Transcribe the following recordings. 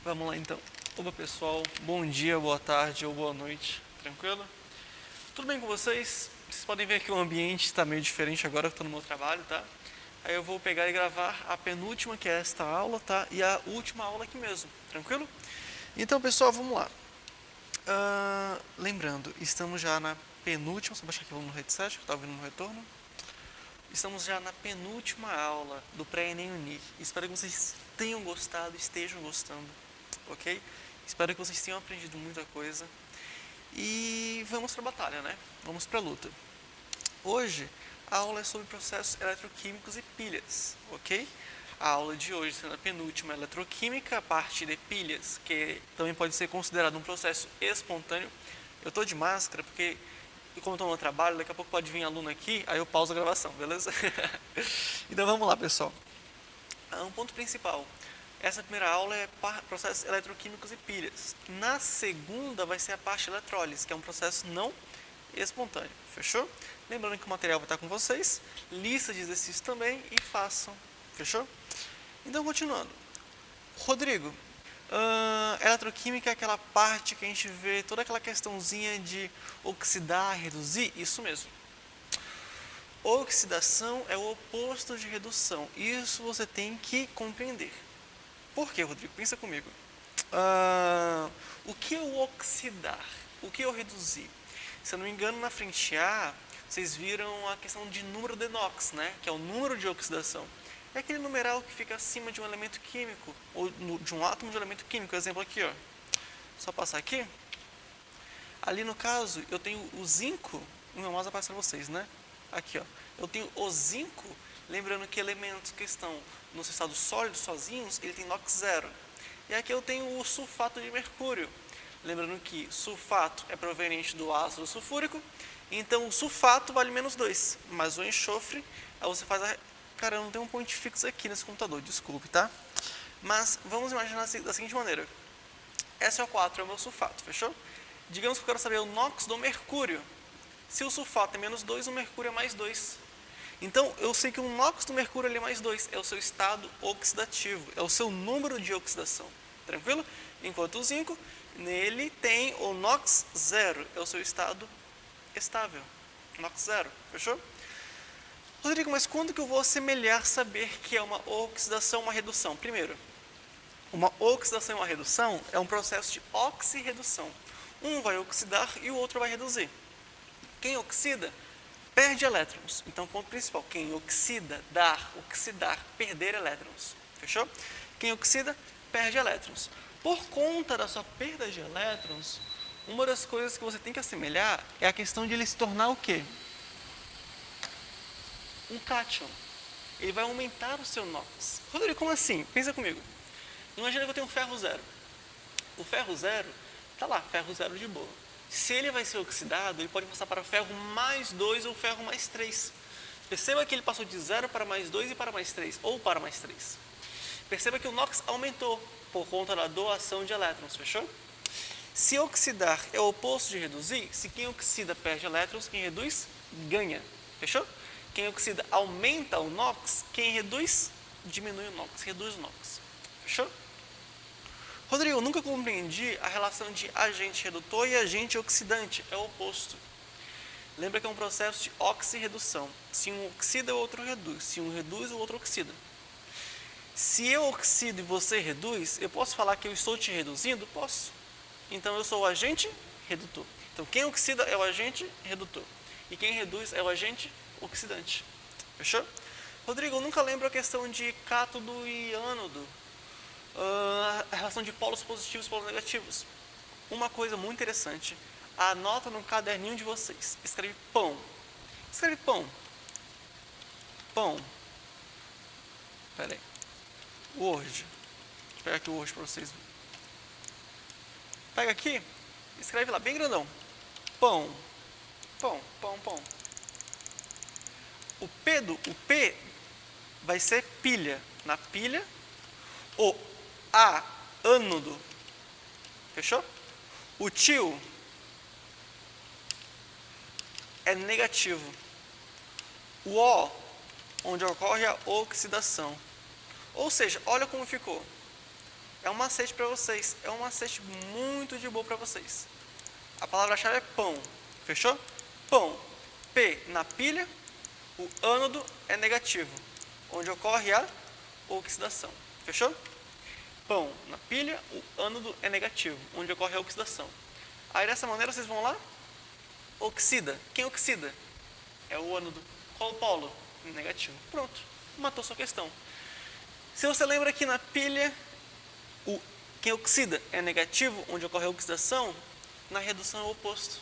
Vamos lá então. Opa pessoal, bom dia, boa tarde ou boa noite, tranquilo? Tudo bem com vocês? Vocês podem ver que o ambiente está meio diferente agora que eu estou no meu trabalho, tá? Aí eu vou pegar e gravar a penúltima, que é esta aula, tá? E a última aula aqui mesmo, tranquilo? Então pessoal, vamos lá. Lembrando, estamos já na penúltima, só baixar aqui no headset que eu estava ouvindo no retorno. Estamos já na penúltima aula do Pré-ENEM Unir. Espero que vocês tenham gostado, estejam gostando, ok? Espero que vocês tenham aprendido muita coisa. E vamos para a batalha, né? Vamos para a luta. Hoje, a aula é sobre processos eletroquímicos e pilhas, ok? A aula de hoje sendo a penúltima eletroquímica, a parte de pilhas, que também pode ser considerado um processo espontâneo. Eu estou de máscara porque, como estou no trabalho, daqui a pouco pode vir aluno aqui, aí eu pauso a gravação, beleza? Então vamos lá, pessoal. Um ponto principal. Essa primeira aula é processos eletroquímicos e pilhas. Na segunda vai ser a parte de eletrólise, que é um processo não espontâneo. Fechou? Lembrando que o material vai estar com vocês, lista de exercícios também e façam. Fechou? Então, continuando. Rodrigo, eletroquímica é aquela parte que a gente vê toda aquela questãozinha de oxidar, reduzir? Isso mesmo. Oxidação é o oposto de redução. Isso você tem que compreender. Por quê, Rodrigo? Pensa comigo. O que é o oxidar? O que é o reduzir? Se eu não me engano, na frente A, vocês viram a questão de número de NOx, né? Que é o número de oxidação. É aquele numeral que fica acima de um elemento químico, ou de um átomo de um elemento químico. Exemplo aqui, ó. Só passar aqui. Ali no caso, eu tenho o zinco, não mais aparece para vocês, né? Aqui, ó. Eu tenho o zinco, lembrando que elementos que estão no seu estado sólido sozinhos, ele tem NOx zero. E aqui eu tenho o sulfato de mercúrio. Lembrando que sulfato é proveniente do ácido sulfúrico, então o sulfato vale menos 2, mas o enxofre, aí você faz a... Cara, eu não tenho um point fixo aqui nesse computador, desculpe, tá? Mas vamos imaginar da seguinte maneira. SO4 é o meu sulfato, fechou? Digamos que eu quero saber o NOx do mercúrio. Se o sulfato é menos 2, o mercúrio é mais 2. Então, eu sei que o NOx do mercúrio é mais 2, é o seu estado oxidativo, é o seu número de oxidação, tranquilo? Enquanto o zinco, nele tem o NOx zero, é o seu estado estável, NOx zero, fechou? Rodrigo, mas quando que eu vou assemelhar saber que é uma oxidação ou uma redução? Primeiro, uma oxidação e uma redução é um processo de oxirredução. Um vai oxidar e o outro vai reduzir. Quem oxida perde elétrons. Então, ponto principal, quem oxidar, perder elétrons. Fechou? Quem oxida, perde elétrons. Por conta da sua perda de elétrons, uma das coisas que você tem que assemelhar é a questão de ele se tornar o quê? Um cátion. Ele vai aumentar o seu NOx. Rodrigo, como assim? Pensa comigo. Imagina que eu tenho um ferro zero. O ferro zero, tá lá, ferro zero de boa. Se ele vai ser oxidado, ele pode passar para ferro mais 2 ou ferro mais 3. Perceba que ele passou de 0 para mais 2 e para mais 3, ou para mais 3. Perceba que o NOx aumentou por conta da doação de elétrons, fechou? Se oxidar é o oposto de reduzir, se quem oxida perde elétrons, quem reduz ganha, fechou? Quem oxida aumenta o NOx, quem reduz diminui o NOx, reduz o NOx, fechou? Rodrigo, eu nunca compreendi a relação de agente redutor e agente oxidante, é o oposto. Lembra que é um processo de oxirredução. Se um oxida, o outro reduz. Se um reduz, o outro oxida. Se eu oxido e você reduz, eu posso falar que eu estou te reduzindo? Posso. Então eu sou o agente redutor. Então quem oxida é o agente redutor. E quem reduz é o agente oxidante. Fechou? Rodrigo, eu nunca lembro a questão de cátodo e ânodo. A relação de polos positivos e polos negativos. Uma coisa muito interessante, anota no caderninho de vocês, escreve pão. Escreve pão. Pão. Pera aí. Word. Deixa eu pegar aqui o Word para vocês verem. Pega aqui, escreve lá, bem grandão. Pão. Pão, pão, pão. O P vai ser pilha. Na pilha, o A, ânodo. Fechou? O tio é negativo. O O, onde ocorre a oxidação. Ou seja, olha como ficou. é um macete para vocês, é um macete muito de boa para vocês. A palavra-chave é pão, fechou? Pão, P na pilha, o ânodo é negativo, onde ocorre a oxidação, fechou? Pão na pilha, o ânodo é negativo, onde ocorre a oxidação. Aí dessa maneira vocês vão lá, oxida. Quem oxida? É o ânodo. Qual o polo? Negativo. Pronto, matou sua questão. Se você lembra que na pilha, quem oxida é negativo, onde ocorre a oxidação, na redução é o oposto.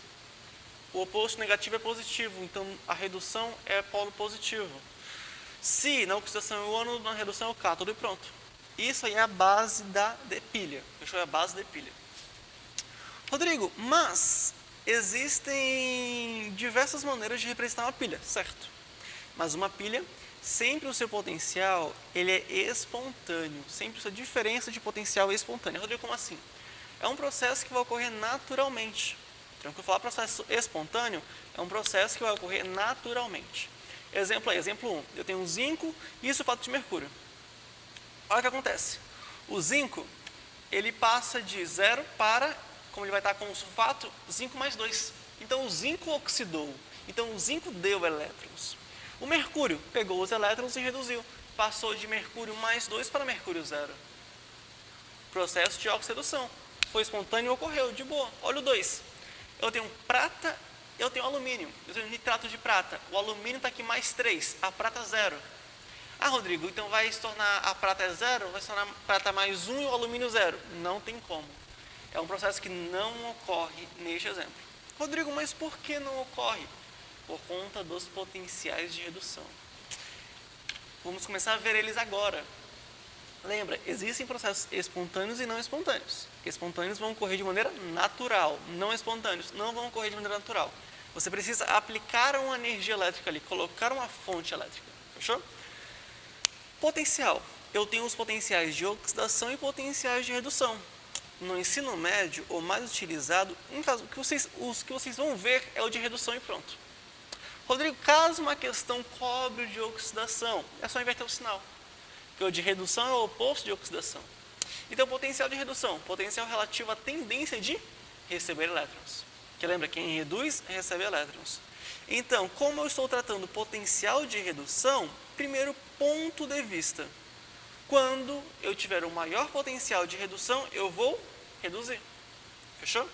O oposto negativo é positivo, então a redução é polo positivo. Se na oxidação é o ânodo, na redução é o cátodo e pronto. Isso aí é a base da pilha. Fechou? É a base da pilha. Rodrigo, mas existem diversas maneiras de representar uma pilha, certo? Mas uma pilha, sempre o seu potencial ele é espontâneo. Sempre a sua diferença de potencial é espontânea. Rodrigo, como assim? É um processo que vai ocorrer naturalmente. Então, quando eu falar processo espontâneo, é um processo que vai ocorrer naturalmente. Exemplo aí, exemplo 1. Eu tenho um zinco e sulfato de mercúrio. Olha o que acontece. O zinco, ele passa de 0 para, como ele vai estar com o sulfato, zinco mais 2. Então, o zinco oxidou. Então, o zinco deu elétrons. O mercúrio pegou os elétrons e reduziu. Passou de mercúrio mais 2 para mercúrio 0. Processo de oxidação. Foi espontâneo e ocorreu, de boa. Olha o 2. Eu tenho prata, eu tenho alumínio. Eu tenho nitrato de prata. O alumínio está aqui mais 3, a prata 0. Ah, Rodrigo, então vai se tornar a prata é 0, vai se tornar a prata mais 1 e o alumínio 0. Não tem como. É um processo que não ocorre neste exemplo. Rodrigo, mas por que não ocorre? Por conta dos potenciais de redução. Vamos começar a ver eles agora. Lembra, existem processos espontâneos e não espontâneos. Espontâneos vão ocorrer de maneira natural, não espontâneos não vão ocorrer de maneira natural. Você precisa aplicar uma energia elétrica ali, colocar uma fonte elétrica. Fechou? Potencial. Eu tenho os potenciais de oxidação e potenciais de redução. No ensino médio, o mais utilizado, os que vocês vão ver é o de redução e pronto. Rodrigo, caso uma questão cobre o de oxidação, é só inverter o sinal. Porque o de redução é o oposto de oxidação. Então, potencial de redução, potencial relativo à tendência de receber elétrons. Que lembra, quem reduz, recebe elétrons. Então, como eu estou tratando potencial de redução, primeiro ponto de vista. Quando eu tiver o maior potencial de redução, eu vou reduzir. Fechou?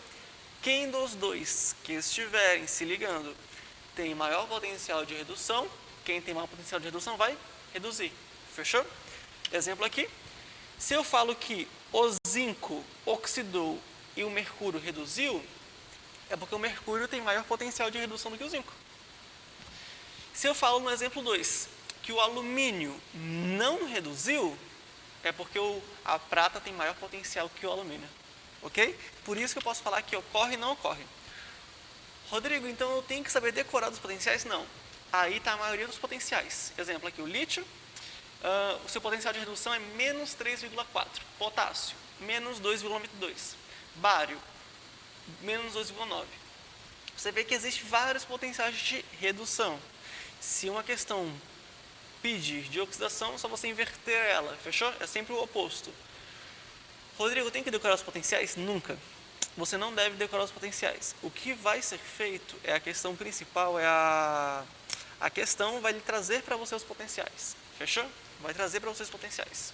Quem dos dois que estiverem se ligando tem maior potencial de redução, quem tem maior potencial de redução vai reduzir. Fechou? Exemplo aqui. Se eu falo que o zinco oxidou e o mercúrio reduziu, é porque o mercúrio tem maior potencial de redução do que o zinco. Se eu falo no exemplo 2 que o alumínio não reduziu, é porque a prata tem maior potencial que o alumínio. Ok? Por isso que eu posso falar que ocorre e não ocorre. Rodrigo, então eu tenho que saber decorar os potenciais? Não. Aí está a maioria dos potenciais. Exemplo aqui, o lítio, o seu potencial de redução é menos 3,4. Potássio, menos 2,2. Bário, menos 2,9. Você vê que existem vários potenciais de redução. Se uma questão pedir de oxidação, é só você inverter ela, fechou? É sempre o oposto. Rodrigo, tem que decorar os potenciais? Nunca. Você não deve decorar os potenciais. O que vai ser feito é a questão principal, a questão vai lhe trazer para você os potenciais, fechou? Vai trazer para você os potenciais.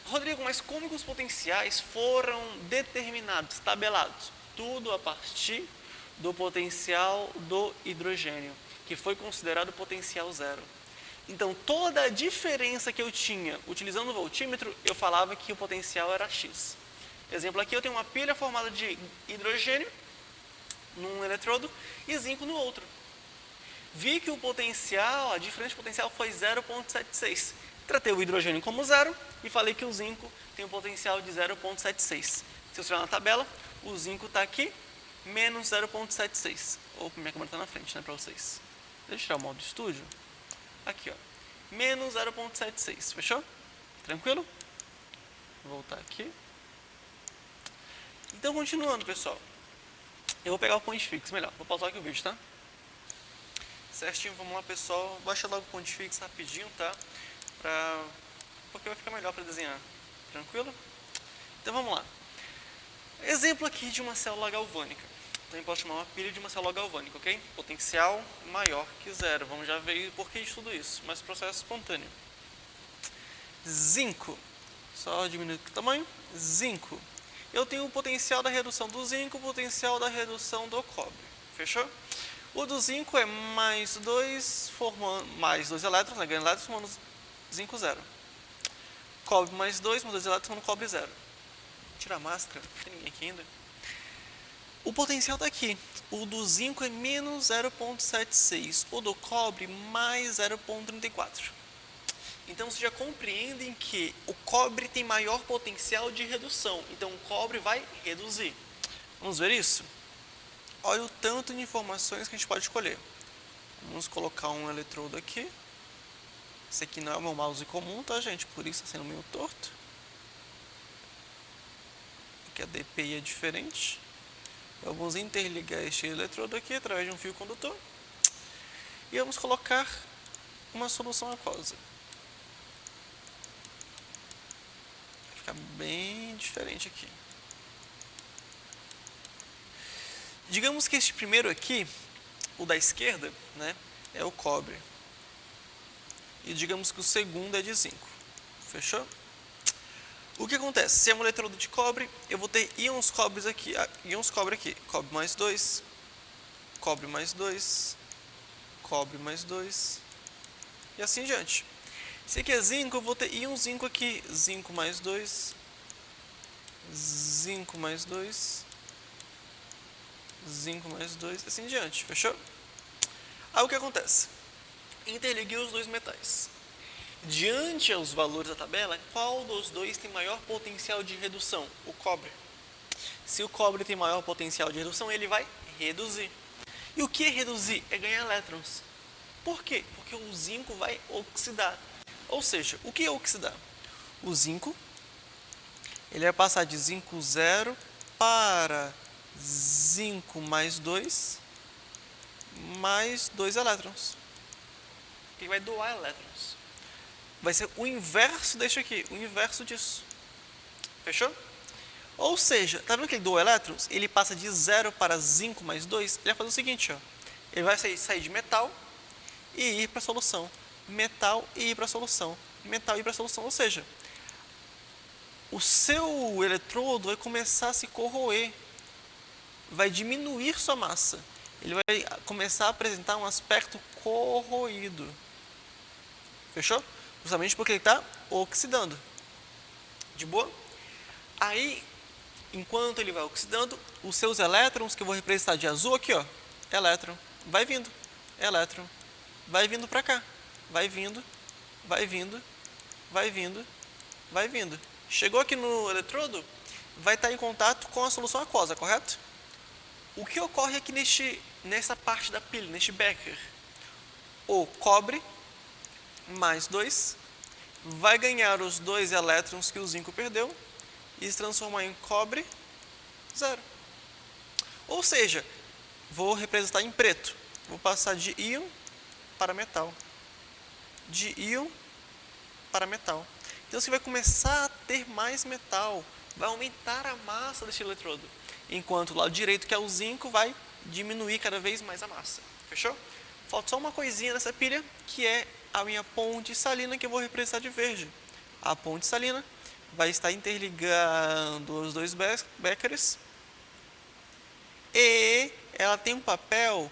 Rodrigo, mas como que os potenciais foram determinados, tabelados? Tudo a partir do potencial do hidrogênio, que foi considerado potencial 0. Então, toda a diferença que eu tinha utilizando o voltímetro, eu falava que o potencial era X. Exemplo aqui, eu tenho uma pilha formada de hidrogênio num eletrodo e zinco no outro. Vi que o potencial, a diferença de potencial foi 0,76. Tratei o hidrogênio como 0 e falei que o zinco tem um potencial de 0,76. Se eu tirar na tabela, o zinco está aqui, menos 0,76. Opa, minha câmera está na frente, né, para vocês. Deixa eu tirar o modo estúdio. Aqui, ó, menos 0,76, fechou? Tranquilo? Vou voltar aqui. Então, continuando, pessoal. Eu vou pegar o pontifix, melhor. Vou pausar aqui o vídeo, tá? Certinho, vamos lá, pessoal. Baixa logo o pontifix rapidinho, tá? Porque vai ficar melhor para desenhar. Tranquilo? Então vamos lá. Exemplo aqui de uma célula galvânica. Também posso chamar uma pilha de uma célula galvânica, ok? Potencial maior que zero. Vamos já ver o porquê de tudo isso, mas processo espontâneo. Zinco. Só diminuir o tamanho. Zinco. Eu tenho o potencial da redução do zinco, o potencial da redução do cobre. Fechou? O do zinco é mais 2 elétrons, né? Ganhando elétrons, formando zinco zero. Cobre mais 2 elétrons, formando cobre zero. Tira a máscara, não tem ninguém aqui ainda. O potencial está aqui. O do zinco é menos 0,76. O do cobre mais 0,34. Então, vocês já compreendem que o cobre tem maior potencial de redução. Então, o cobre vai reduzir. Vamos ver isso? Olha o tanto de informações que a gente pode escolher. Vamos colocar um eletrodo aqui. Esse aqui não é o meu mouse comum, tá, gente? Por isso está sendo meio torto. Aqui a DPI é diferente. Vamos interligar este eletrodo aqui através de um fio condutor. E vamos colocar uma solução aquosa. Vai ficar bem diferente aqui. Digamos que este primeiro aqui, o da esquerda, né, é o cobre. E digamos que o segundo é de zinco. Fechou? O que acontece? Se é um eletrodo de cobre, eu vou ter íons cobre aqui. Cobre mais 2, cobre mais 2, cobre mais 2 e assim em diante. Se aqui é zinco, eu vou ter íon zinco aqui. Zinco mais 2, zinco mais 2, zinco mais 2, assim em diante. Fechou? Aí o que acontece? Interliguei os dois metais. Diante aos valores da tabela, qual dos dois tem maior potencial de redução? O cobre. Se o cobre tem maior potencial de redução, ele vai reduzir. E o que é reduzir? É ganhar elétrons. Por quê? Porque o zinco vai oxidar. Ou seja, o que é oxidar? O zinco, ele vai passar de zinco zero para zinco mais 2 elétrons. Ele vai doar elétrons. Vai ser o inverso deste aqui, o inverso disso. Fechou? Ou seja, tá vendo que ele doa elétrons? Ele passa de 0 para zinco mais 2, ele vai fazer o seguinte, ó. Ele vai sair de metal e ir para a solução. Metal e ir para a solução. Metal e ir para a solução. Ou seja, o seu eletrodo vai começar a se corroer. Vai diminuir sua massa. Ele vai começar a apresentar um aspecto corroído. Fechou? Justamente porque ele está oxidando. De boa? Aí, enquanto ele vai oxidando, os seus elétrons, que eu vou representar de azul aqui, ó, elétron, vai vindo, elétron, vai vindo para cá, vai vindo, vai vindo, vai vindo, vai vindo. Chegou aqui no eletrodo, vai estar em contato com a solução aquosa, correto? O que ocorre aqui nessa parte da pilha, neste becker? O cobre mais 2 vai ganhar os 2 elétrons que o zinco perdeu e se transformar em cobre zero. Ou seja, vou representar em preto. Vou passar de íon para metal. De íon para metal. Então você vai começar a ter mais metal. Vai aumentar a massa deste eletrodo. Enquanto o lado direito, que é o zinco, vai diminuir cada vez mais a massa. Fechou? Falta só uma coisinha nessa pilha, que é a minha ponte salina, que eu vou representar de verde. A ponte salina vai estar interligando os dois beckers e ela tem um papel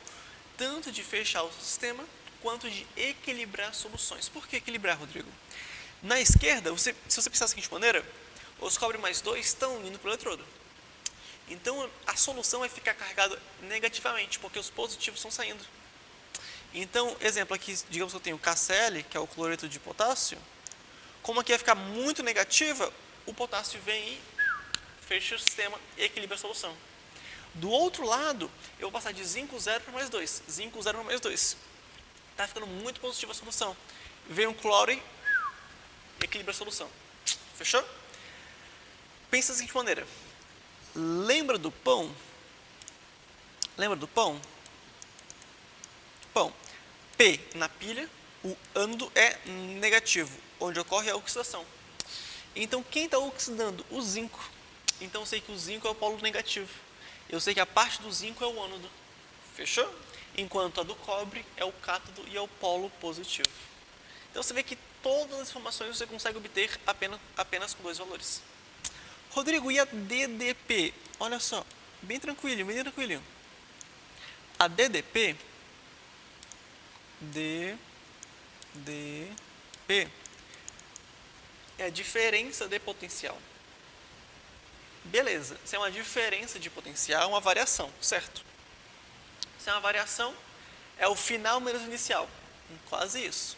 tanto de fechar o sistema quanto de equilibrar soluções. Por que equilibrar, Rodrigo? Na esquerda, se você pensar da seguinte maneira, os cobre mais 2 estão indo para o eletrodo. Então a solução vai ficar carregada negativamente, porque os positivos estão saindo. Então, exemplo aqui, digamos que eu tenho KCl, que é o cloreto de potássio. Como aqui vai ficar muito negativa, o potássio vem e fecha o sistema e equilibra a solução. Do outro lado, eu vou passar de zinco 0 para mais 2. Zinco 0 para mais 2. Está ficando muito positiva a solução. Vem um cloro e equilibra a solução. Fechou? Pensa da seguinte maneira. Lembra do pão? Lembra do pão? Pão. P na pilha, o ânodo é negativo, onde ocorre a oxidação. Então, quem está oxidando? O zinco. Então eu sei que o zinco é o polo negativo. Eu sei que a parte do zinco é o ânodo. Fechou? Enquanto a do cobre é o cátodo e é o polo positivo. Então você vê que todas as informações você consegue obter apenas com dois valores. Rodrigo, e a DDP? Olha só, bem tranquilo, bem tranquilo. A DDP é a diferença de potencial. Beleza, se é uma diferença de potencial, é uma variação, certo? Se é uma variação, é o final menos o inicial. Quase isso.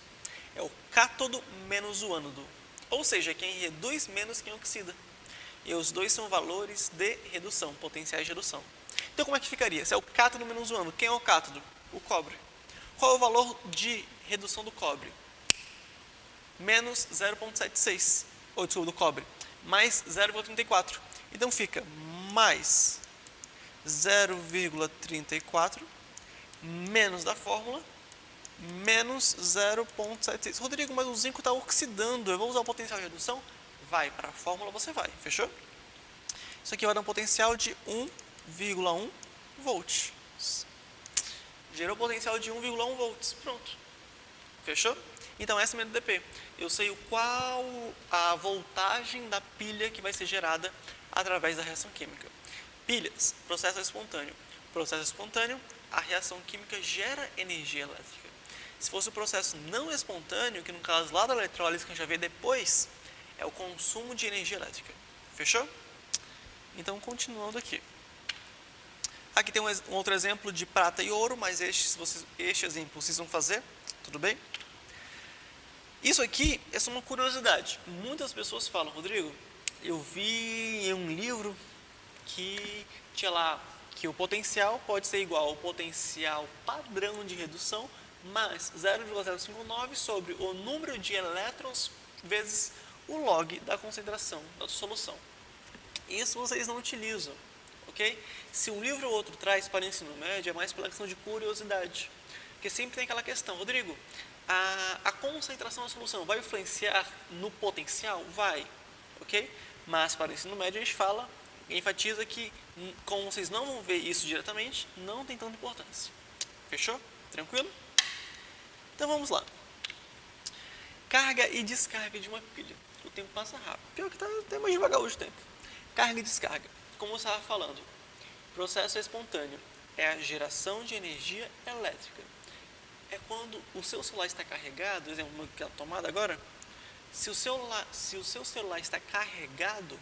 É o cátodo menos o ânodo. Ou seja, quem reduz menos quem oxida. E os dois são valores de redução, potenciais de redução. Então como é que ficaria? Se é o cátodo menos o ânodo, quem é o cátodo? O cobre. Qual é o valor de redução do cobre? Menos 0,76. Ou desculpa, do cobre. Mais 0,34. Então fica mais 0,34 menos da fórmula, menos 0,76. Rodrigo, mas o zinco está oxidando, eu vou usar o potencial de redução? Vai, para a fórmula você vai, fechou? Isso aqui vai dar um potencial de 1,1 volts. Gerou potencial de 1,1 volts, pronto. Fechou? Então essa é a minha DDP. Eu sei qual a voltagem da pilha que vai ser gerada através da reação química. Pilhas, processo espontâneo. Processo espontâneo, a reação química gera energia elétrica. Se fosse o processo não espontâneo, que no caso lá da eletrólise que a gente vai ver depois, é o consumo de energia elétrica. Fechou? Então, continuando aqui. Aqui tem um outro exemplo de prata e ouro, mas este exemplo vocês vão fazer, tudo bem? Isso aqui é só uma curiosidade. Muitas pessoas falam, Rodrigo, eu vi em um livro que tinha lá que o potencial pode ser igual ao potencial padrão de redução mais 0,059 sobre o número de elétrons vezes o log da concentração da solução. Isso vocês não utilizam, ok? Se um livro ou outro traz para o ensino médio, é mais pela questão de curiosidade. Porque sempre tem aquela questão, Rodrigo, a concentração da solução vai influenciar no potencial? Vai, ok? Mas para o ensino médio a gente fala, enfatiza que, como vocês não vão ver isso diretamente, não tem tanta importância. Fechou? Tranquilo? Então vamos lá. Carga e descarga de uma pilha. O tempo passa rápido. Pior que está até mais devagar hoje o tempo. Carga e descarga. Como eu estava falando, processo espontâneo é a geração de energia elétrica. É quando o seu celular está carregado, exemplo que é a tomada agora, se o seu celular está carregado,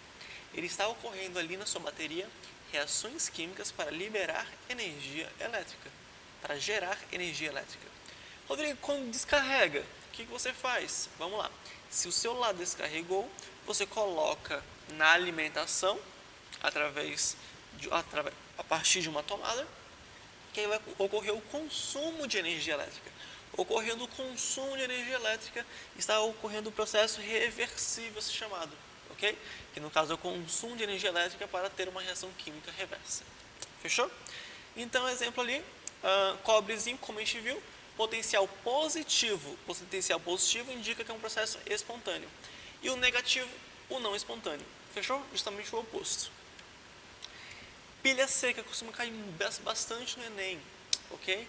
ele está ocorrendo ali na sua bateria reações químicas para liberar energia elétrica, para gerar energia elétrica. Rodrigo, quando descarrega, o que você faz? Vamos lá. Se o celular descarregou, você coloca na alimentação, a partir de uma tomada, que aí vai ocorrer o consumo de energia elétrica. Ocorrendo o consumo de energia elétrica, está ocorrendo o processo reversível chamado, ok? Que no caso é o consumo de energia elétrica para ter uma reação química reversa. Fechou? Então, exemplo ali, cobre e zinco, como a gente viu, potencial positivo. O potencial positivo indica que é um processo espontâneo. E o negativo, o não espontâneo. Fechou? Justamente o oposto. Pilha seca costuma cair bastante no Enem, ok?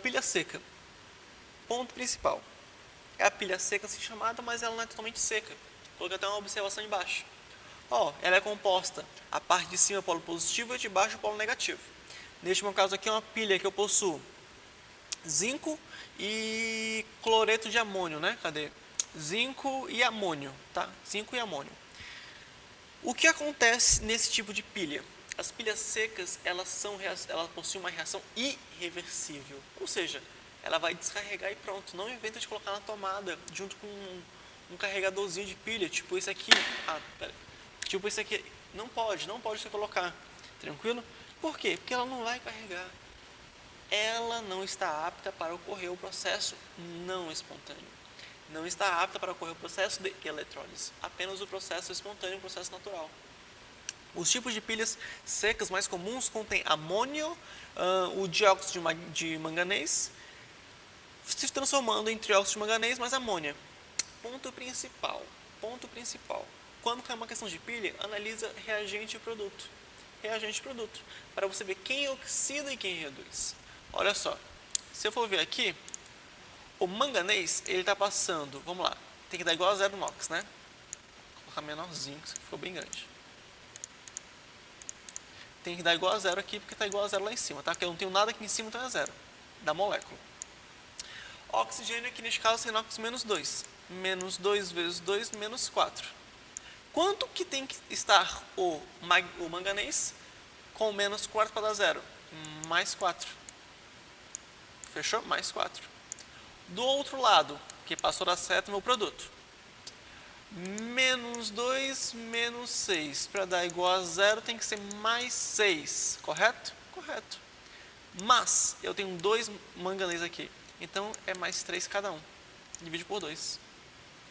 Pilha seca. Ponto principal. É a pilha seca assim chamada, mas ela não é totalmente seca. Coloquei até uma observação embaixo. Ela é composta, a parte de cima é o polo positivo e de baixo o polo negativo. Neste meu caso aqui é uma pilha que eu possuo zinco e cloreto de amônio, né? Cadê? Zinco e amônio, tá? Zinco e amônio. O que acontece nesse tipo de pilha? As pilhas secas, elas possuem uma reação irreversível, ou seja, ela vai descarregar e pronto. Não inventa de colocar na tomada junto com um carregadorzinho de pilha, tipo esse aqui. Tipo esse aqui. Não pode você colocar. Tranquilo? Por quê? Porque ela não vai carregar. Ela não está apta para ocorrer o processo não espontâneo. Não está apta para ocorrer o processo de eletrólise. Apenas o processo espontâneo, o processo natural. Os tipos de pilhas secas mais comuns contêm amônio, o dióxido de manganês, se transformando em trióxido de manganês mais amônia. Ponto principal. quando é uma questão de pilha, analisa reagente e produto. Reagente e produto, para você ver quem oxida e quem reduz. Olha só, se eu for ver aqui, o manganês, ele está passando, vamos lá, tem que dar igual a 0 NOx, né? Vou colocar menorzinho, que ficou bem grande. Tem que dar igual a 0 aqui, porque está igual a 0 lá em cima, tá? Porque eu não tenho nada aqui em cima, então é 0, da molécula. Oxigênio aqui neste caso, NOx menos 2. Menos 2 vezes 2, menos 4. Quanto que tem que estar o manganês com menos 4 para dar 0? Mais 4. Fechou? Mais 4. Do outro lado, que passou da seta, meu produto. Menos 2, menos 6. Para dar igual a 0, tem que ser mais 6. Correto? Correto. Mas, eu tenho 2 manganês aqui. Então, é mais 3 cada um. Divide por 2.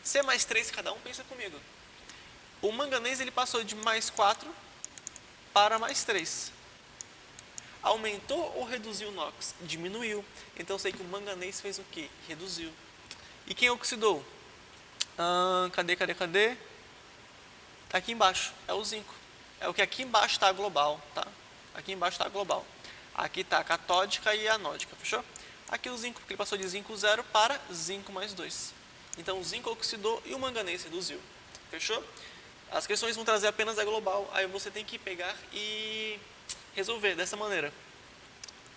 Se é mais 3 cada um, pensa comigo. O manganês ele passou de mais 4 para mais 3. Aumentou ou reduziu o NOx? Diminuiu. Então, eu sei que o manganês fez o quê? Reduziu. E quem oxidou? Cadê? Tá aqui embaixo. É o zinco. É o que aqui embaixo está global, tá? Aqui embaixo está global. Aqui está a catódica e a anódica, fechou? Aqui o zinco, porque ele passou de zinco 0 para zinco mais 2. Então, o zinco oxidou e o manganês reduziu. Fechou? As questões vão trazer apenas a global, aí você tem que pegar e resolver dessa maneira.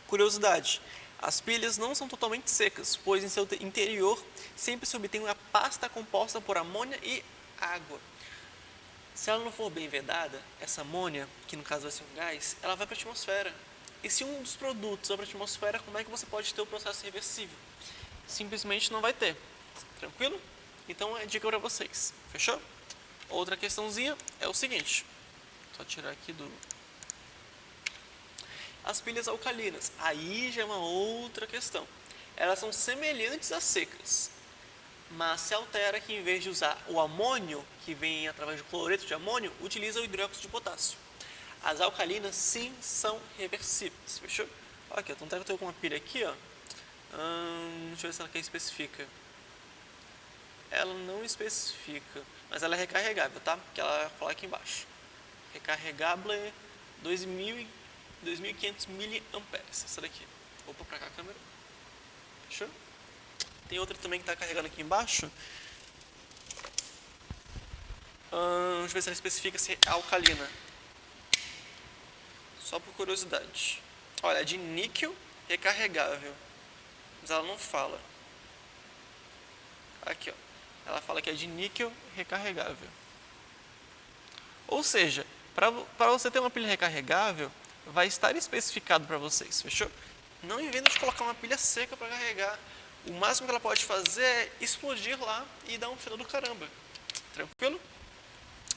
Curiosidade, as pilhas não são totalmente secas, pois em seu interior sempre se obtém uma pasta composta por amônia e água. Se ela não for bem vedada, essa amônia, que no caso vai ser um gás, ela vai para a atmosfera. E se um dos produtos vai para a atmosfera, como é que você pode ter o processo reversível? Simplesmente não vai ter. Tranquilo? Então é dica para vocês. Fechou? Outra questãozinha é o seguinte. Só tirar aqui do... As pilhas alcalinas. Aí já é uma outra questão. Elas são semelhantes às secas, mas se altera que em vez de usar o amônio, que vem através do cloreto de amônio, utiliza o hidróxido de potássio. As alcalinas, sim, são reversíveis. Fechou? Aqui, então eu tenho uma pilha aqui, ó. Deixa eu ver se ela aqui especifica. Ela não especifica, mas ela é recarregável, tá? Que ela fala aqui embaixo. Recarregável é 2.500 mAh. Essa daqui. Vou pôr pra cá a câmera. Fechou? Tem outra também que está carregando aqui embaixo. Deixa eu ver se ela especifica se é alcalina. Só por curiosidade. Olha, é de níquel recarregável. Mas ela não fala. Aqui, ó. Ela fala que é de níquel recarregável. Ou seja, para você ter uma pilha recarregável, vai estar especificado para vocês, fechou? Não inventa de colocar uma pilha seca para carregar. O máximo que ela pode fazer é explodir lá e dar um fedor do caramba. Tranquilo?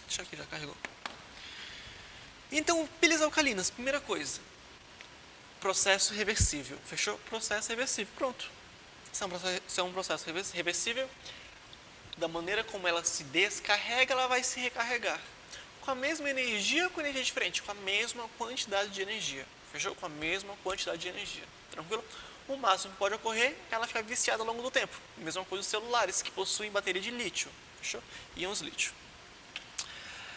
Deixa aqui, já carregou. Então, pilhas alcalinas, primeira coisa. Processo reversível. Fechou? Processo reversível. Pronto. Se é um processo reversível, da maneira como ela se descarrega, ela vai se recarregar. Com a mesma energia ou com energia diferente? Com a mesma quantidade de energia. Fechou? Com a mesma quantidade de energia. Tranquilo? O máximo que pode ocorrer é ela ficar viciada ao longo do tempo. Mesma coisa os celulares, que possuem bateria de lítio. Fechou? Íons lítio.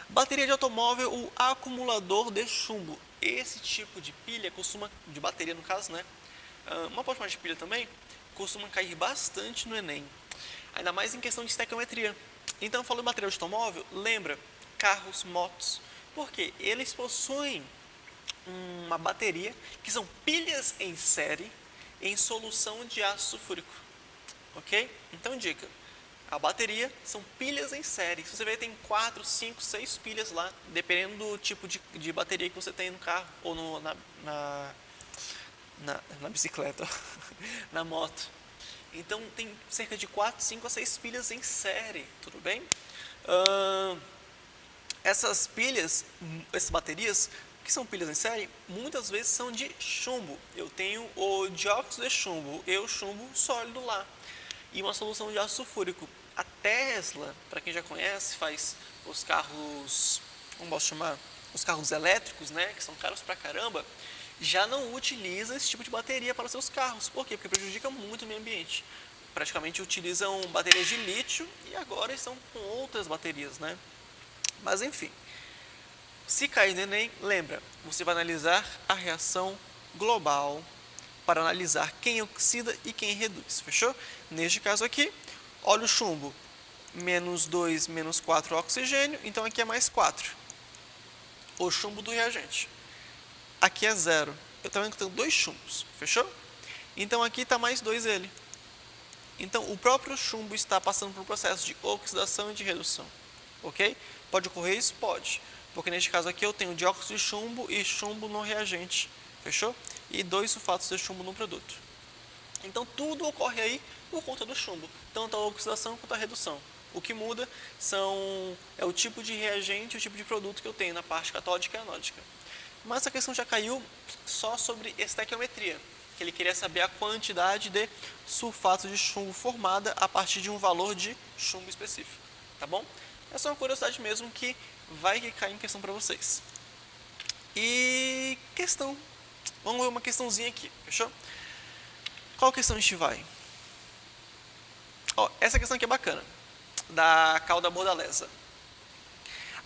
Bateria de automóvel, o acumulador de chumbo. Esse tipo de pilha costuma, de bateria no caso, né? Uma parte de pilha também, costuma cair bastante no Enem. Ainda mais em questão de estequiometria. Então, falando em bateria de automóvel, lembra, carros, motos. Por quê? Eles possuem uma bateria que são pilhas em série em solução de ácido sulfúrico. Ok? Então, dica. A bateria são pilhas em série. Se você ver, tem 4, 5, 6 pilhas lá, dependendo do tipo de bateria que você tem no carro ou na bicicleta, na moto. Então, tem cerca de 4, 5 a 6 pilhas em série, tudo bem? Essas pilhas, essas baterias, que são pilhas em série, muitas vezes são de chumbo. Eu tenho o dióxido de chumbo e o chumbo sólido lá. E uma solução de ácido sulfúrico. A Tesla, para quem já conhece, faz os carros, como posso chamar? Os carros elétricos, né, que são caros pra caramba, já não utiliza esse tipo de bateria para os seus carros. Por quê? Porque prejudica muito o meio ambiente. Praticamente utilizam baterias de lítio e agora estão com outras baterias, né? Mas enfim, se cair no Enem, lembra, você vai analisar a reação global para analisar quem oxida e quem reduz, fechou? Neste caso aqui, olha o chumbo, menos 2, menos 4 oxigênio, então aqui é mais 4, o chumbo do reagente. Aqui é 0, eu estou vendo que tenho 2 chumbos, fechou? Então aqui está mais 2 ele. Então o próprio chumbo está passando por um processo de oxidação e de redução, ok? Pode ocorrer isso? Pode, porque neste caso aqui eu tenho dióxido de chumbo e chumbo no reagente, fechou? E 2 sulfatos de chumbo no produto. Então tudo ocorre aí por conta do chumbo, tanto a oxidação quanto a redução. O que muda é o tipo de reagente, o tipo de produto que eu tenho na parte catódica e anódica. Mas a questão já caiu só sobre estequiometria, que ele queria saber a quantidade de sulfato de chumbo formada a partir de um valor de chumbo específico, tá bom? É só uma curiosidade mesmo que vai cair em questão para vocês. E questão, vamos ver uma questãozinha aqui, fechou? Qual questão a gente vai? Ó, essa questão aqui é bacana, da cauda bordaleza.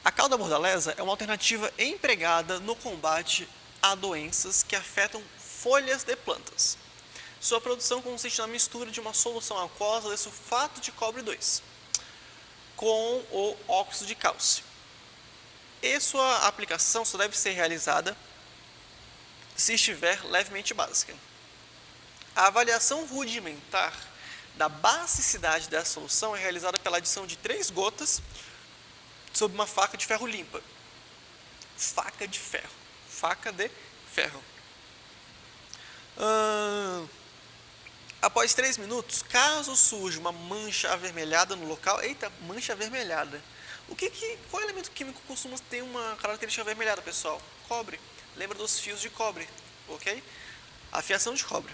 A cauda bordaleza é uma alternativa empregada no combate a doenças que afetam folhas de plantas. Sua produção consiste na mistura de uma solução aquosa de sulfato de cobre 2 com o óxido de cálcio. E sua aplicação só deve ser realizada se estiver levemente básica. A avaliação rudimentar da basicidade dessa solução é realizada pela adição de 3 gotas sob uma faca de ferro limpa. Faca de ferro. Faca de ferro. Após 3 minutos, caso surja uma mancha avermelhada no local... Eita, mancha avermelhada. Qual elemento químico costuma ter uma característica avermelhada, pessoal? Cobre. Lembra dos fios de cobre, ok? A fiação de cobre.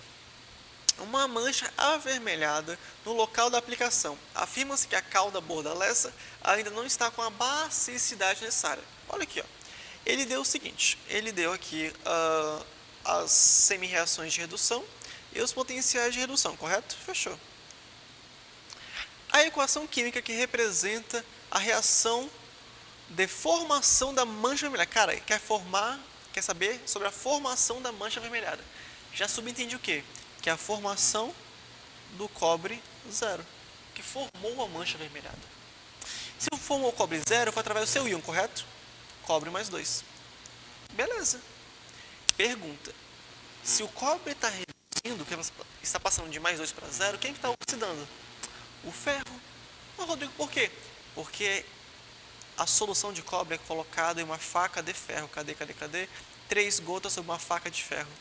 Uma mancha avermelhada no local da aplicação. Afirma-se que a cauda bordaleza ainda não está com a basicidade necessária. Olha aqui, ó. Ele deu o seguinte, ele deu aqui as semi-reações de redução e os potenciais de redução, correto? Fechou. A equação química que representa a reação de formação da mancha avermelhada. Cara, quer saber sobre a formação da mancha avermelhada. Já subentende o quê? Que é a formação do cobre 0, que formou a mancha avermelhada. Se formou o cobre 0, foi através do seu íon, correto? Cobre mais 2. Beleza. Pergunta. Se o cobre está reduzindo, que está passando de mais 2 para 0, quem está oxidando? O ferro. Mas, Rodrigo, por quê? Porque a solução de cobre é colocada em uma faca de ferro. Cadê? 3 gotas sobre uma faca de ferro.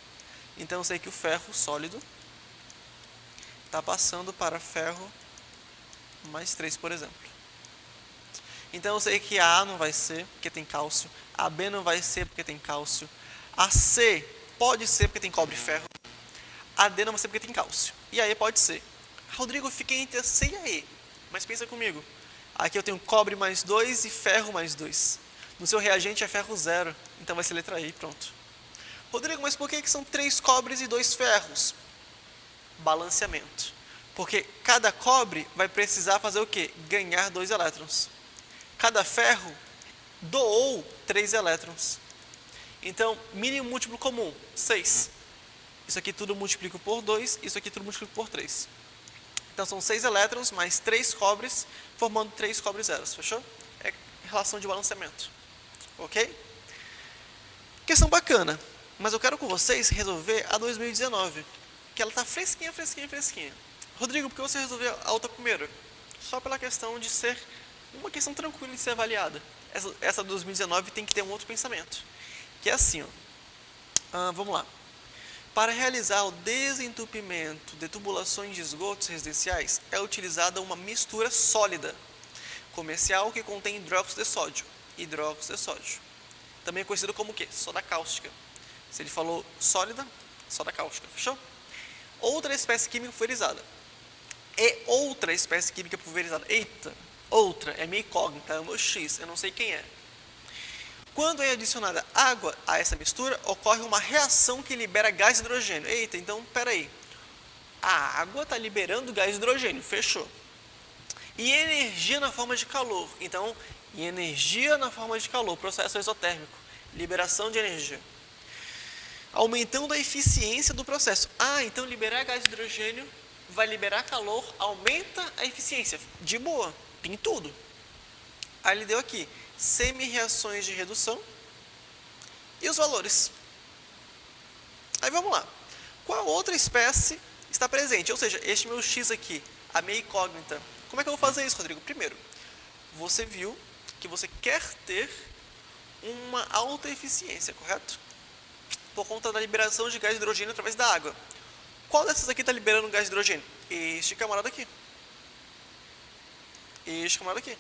Então eu sei que o ferro sólido está passando para ferro mais 3, por exemplo. Então eu sei que a A não vai ser porque tem cálcio, a B não vai ser porque tem cálcio, a C pode ser porque tem cobre e ferro, a D não vai ser porque tem cálcio, e a E pode ser. Rodrigo, eu fiquei entre a C e a E, mas pensa comigo, aqui eu tenho cobre mais 2 e ferro mais 2. No seu reagente é ferro 0, então vai ser letra E, pronto. Rodrigo, mas por que são 3 cobres e 2 ferros? Balanceamento. Porque cada cobre vai precisar fazer o quê? Ganhar 2 elétrons. Cada ferro doou 3 elétrons. Então, mínimo múltiplo comum, 6. Isso aqui tudo multiplico por 2, isso aqui tudo multiplico por 3. Então, são 6 elétrons mais 3 cobres, formando 3 cobres zeros, fechou? É relação de balanceamento. Ok? Questão bacana. Mas eu quero com vocês resolver a 2019, que ela está fresquinha. Rodrigo, por que você resolveu a outra primeiro? Só pela questão de ser uma questão tranquila de ser avaliada. Essa 2019 tem que ter um outro pensamento, que é assim, ó. Vamos lá. Para realizar o desentupimento de tubulações de esgotos residenciais, é utilizada uma mistura sólida, comercial, que contém hidróxido de sódio. Também conhecido como o quê? Soda cáustica. Se ele falou sólida, soda cáustica, fechou? Outra espécie química pulverizada. Outra espécie química pulverizada. Eita, outra, é minha incógnita, é o meu X, eu não sei quem é. Quando é adicionada água a essa mistura, ocorre uma reação que libera gás hidrogênio. Eita, então, peraí. A água está liberando gás hidrogênio, fechou. E energia na forma de calor. Então, e energia na forma de calor, processo exotérmico, liberação de energia. Aumentando a eficiência do processo. Então liberar gás de hidrogênio vai liberar calor, aumenta a eficiência. De boa, tem tudo. Aí ele deu aqui, semi-reações de redução e os valores. Aí vamos lá. Qual outra espécie está presente? Ou seja, este meu X aqui, a minha incógnita. Como é que eu vou fazer isso, Rodrigo? Primeiro, você viu que você quer ter uma alta eficiência, correto? Por conta da liberação de gás de hidrogênio através da água. Qual dessas aqui está liberando gás de hidrogênio? Este camarada aqui. Este camarada aqui.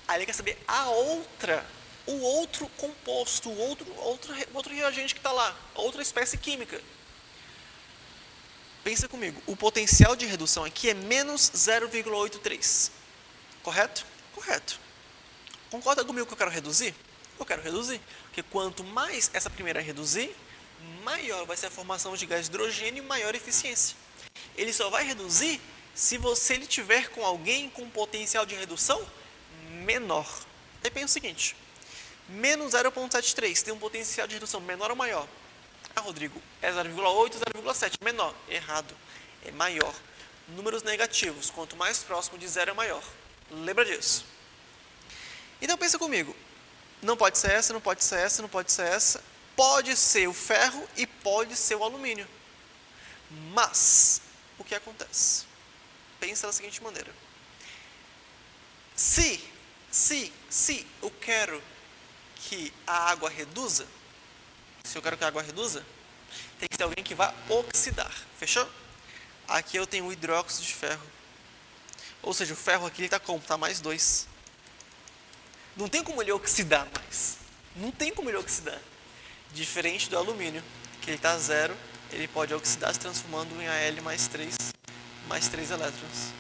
Aí ele quer saber a outra, o outro composto, o outro reagente que está lá, outra espécie química. Pensa comigo, o potencial de redução aqui é menos 0,83. Correto? Correto. Concorda comigo que eu quero reduzir? Eu quero reduzir, porque quanto mais essa primeira reduzir, maior vai ser a formação de gás de hidrogênio e maior eficiência. Ele só vai reduzir se ele tiver com alguém com potencial de redução menor. Aí pensa o seguinte, menos 0,73 tem um potencial de redução menor ou maior? Rodrigo, é 0,8, 0,7, menor. Errado, é maior. Números negativos, quanto mais próximo de zero é maior. Lembra disso. Então pensa comigo, não pode ser essa, não pode ser essa, não pode ser essa. Pode ser o ferro e pode ser o alumínio. Mas, o que acontece? Pensa da seguinte maneira. Se eu quero que a água reduza, tem que ter alguém que vá oxidar. Fechou? Aqui eu tenho o hidróxido de ferro. Ou seja, o ferro aqui está como? Está mais 2. Não tem como ele oxidar mais. Não tem como ele oxidar. Diferente do alumínio, que ele está 0, ele pode oxidar se transformando em Al mais 3 elétrons.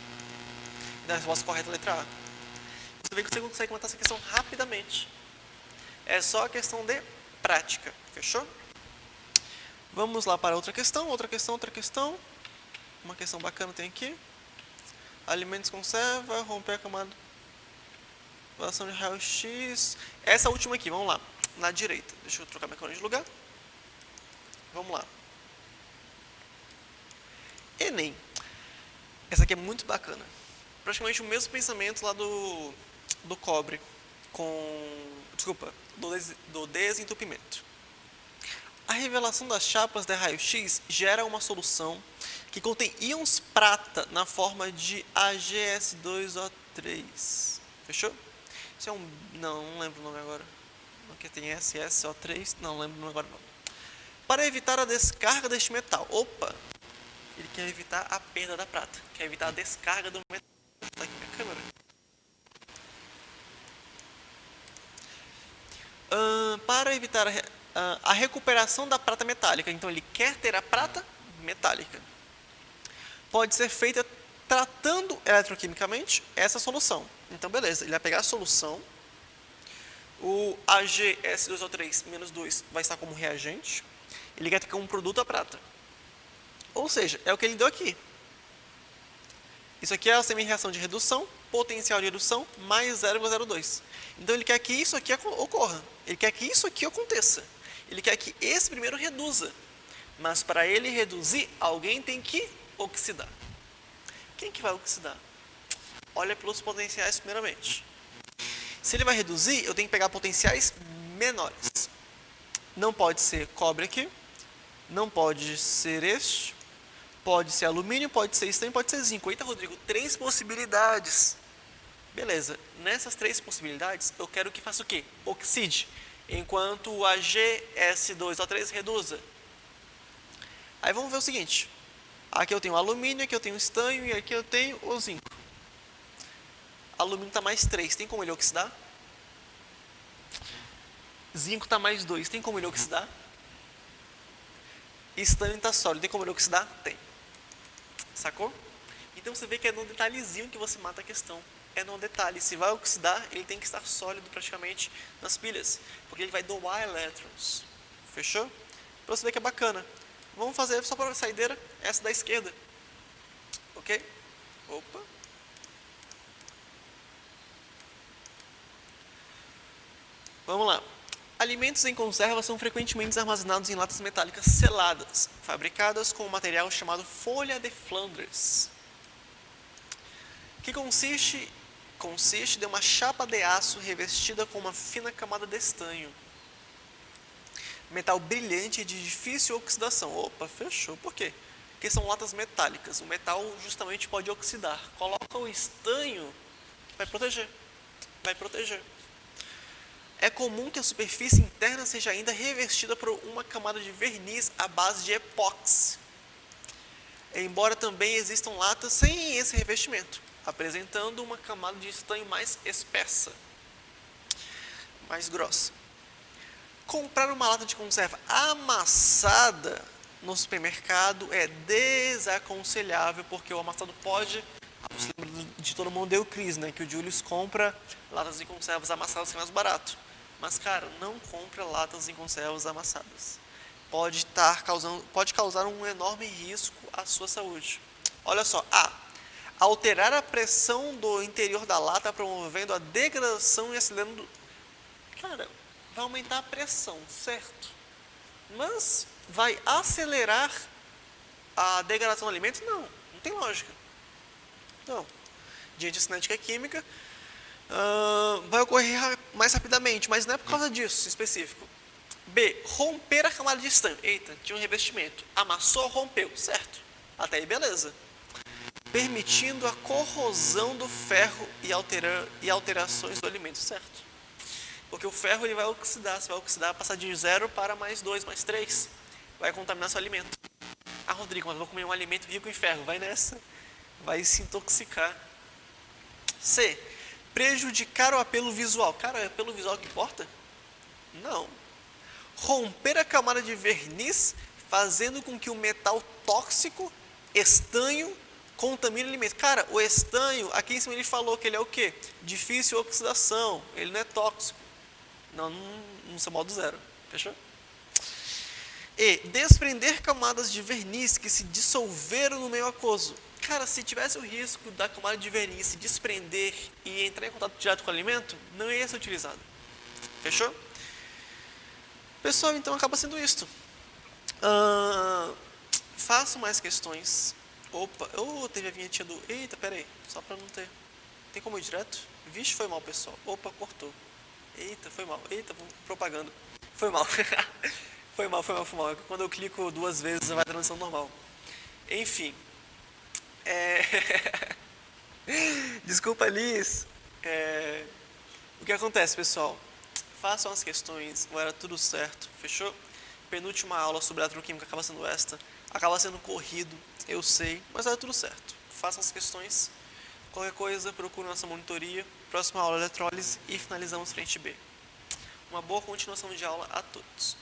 Então a resposta correta é a letra A. Você vê que você consegue matar essa questão rapidamente. É só a questão de prática. Fechou? Vamos lá para outra questão. Uma questão bacana tem aqui. Alimentos conserva, romper a camada. Relação de raio-x. Essa última aqui, vamos lá. Na direita. Deixa eu trocar minha coluna de lugar. Vamos lá. Enem. Essa aqui é muito bacana. Praticamente o mesmo pensamento lá do cobre do desentupimento. A revelação das chapas de raio-x gera uma solução que contém íons prata na forma de AgS2O3. Fechou? Isso é não lembro o nome agora. Aqui tem SSO3, não lembro o nome agora não. Para evitar a descarga deste metal. Opa! Ele quer evitar a perda da prata. Quer evitar a descarga do metal. Está aqui minha câmera. Para evitar a recuperação da prata metálica. Então, ele quer ter a prata metálica. Pode ser feita tratando eletroquimicamente essa solução. Então, beleza. Ele vai pegar a solução. O AgS2O3-2 vai estar como reagente. Ele quer ter como produto a prata. Ou seja, é o que ele deu aqui. Isso aqui é a semi-reação de redução, potencial de redução, mais 0,02. Então, ele quer que isso aqui ocorra. Ele quer que isso aqui aconteça. Ele quer que esse primeiro reduza. Mas, para ele reduzir, alguém tem que oxidar. Quem que vai oxidar? Olha pelos potenciais primeiramente. Se ele vai reduzir, eu tenho que pegar potenciais menores. Não pode ser cobre aqui. Não pode ser este. Pode ser alumínio, pode ser estânio, pode ser zinco. Eita, Rodrigo, 3 possibilidades. Beleza, nessas 3 possibilidades, eu quero que faça o quê? Oxide, enquanto o AgS2O3 reduza. Aí vamos ver o seguinte. Aqui eu tenho o alumínio, aqui eu tenho o estânio e aqui eu tenho o zinco. Alumínio está mais 3, tem como ele oxidar? Zinco está mais 2, tem como ele oxidar? Estânio está sólido, tem como ele oxidar? Tem. Sacou? Então você vê que é no detalhezinho que você mata a questão. É no detalhe. Se vai oxidar, ele tem que estar sólido praticamente nas pilhas. Porque ele vai doar elétrons. Fechou? Para você ver que é bacana. Vamos fazer só para a saideira, essa da esquerda. Ok? Opa. Vamos lá. Alimentos em conserva são frequentemente armazenados em latas metálicas seladas, fabricadas com um material chamado folha de Flandres, que consiste de uma chapa de aço revestida com uma fina camada de estanho. Metal brilhante e de difícil oxidação. Opa, fechou. Por quê? Porque são latas metálicas. O metal justamente pode oxidar. Coloca o estanho, vai proteger. Vai proteger. É comum que a superfície interna seja ainda revestida por uma camada de verniz à base de epóxi. Embora também existam latas sem esse revestimento, apresentando uma camada de estanho mais espessa, mais grossa. Comprar uma lata de conserva amassada no supermercado é desaconselhável, porque o amassado pode... Você lembra de Todo Mundo Deu Cris, né? Que o Julius compra latas de conservas amassadas que é mais barato. Mas, cara, não compra latas de conservas amassadas. Pode causar um enorme risco à sua saúde. Olha só. Alterar a pressão do interior da lata, promovendo a degradação e acelerando... Cara, vai aumentar a pressão, certo? Mas vai acelerar a degradação do alimento? Não, não tem lógica. Não. Diante de cinética química, vai ocorrer mais rapidamente, mas não é por causa disso específico. B. Romper a camada de estanho. Eita, tinha um revestimento. Amassou, rompeu, certo? Até aí, beleza. Permitindo a corrosão do ferro e alterações do alimento, certo? Porque o ferro ele vai oxidar. Você vai oxidar, passar de 0 para mais 2, mais 3. Vai contaminar seu alimento. Rodrigo, mas eu vou comer um alimento rico em ferro. Vai nessa. Vai se intoxicar. C. Prejudicar o apelo visual. Cara, é o apelo visual que importa? Não. Romper a camada de verniz, fazendo com que o metal tóxico, estanho, contamine o alimento. Cara, o estanho, aqui em cima ele falou que ele é o quê? Difícil oxidação, ele não é tóxico. Não seu modo zero. Fechou? E desprender camadas de verniz que se dissolveram no meio aquoso. Cara, se tivesse o risco da camada de verniz se desprender e entrar em contato direto com o alimento, não ia ser utilizado. Fechou? Pessoal, então acaba sendo isto. Façam mais questões. Opa, teve a vinhetinha do... Eita, peraí, só pra não ter... Tem como ir direto? Vixe, foi mal, pessoal. Opa, cortou. Eita, foi mal. Eita, propaganda. Foi mal. Foi mal. Quando eu clico 2 vezes, vai a transição normal. Enfim. Desculpa, Liz. O que acontece, pessoal? Façam as questões, vai dar tudo certo, fechou? Penúltima aula sobre eletroquímica acaba sendo esta. Acaba sendo corrido, eu sei, mas vai dar tudo certo. Façam as questões. Qualquer coisa, procure nossa monitoria. Próxima aula, eletrólise e finalizamos frente B. Uma boa continuação de aula a todos.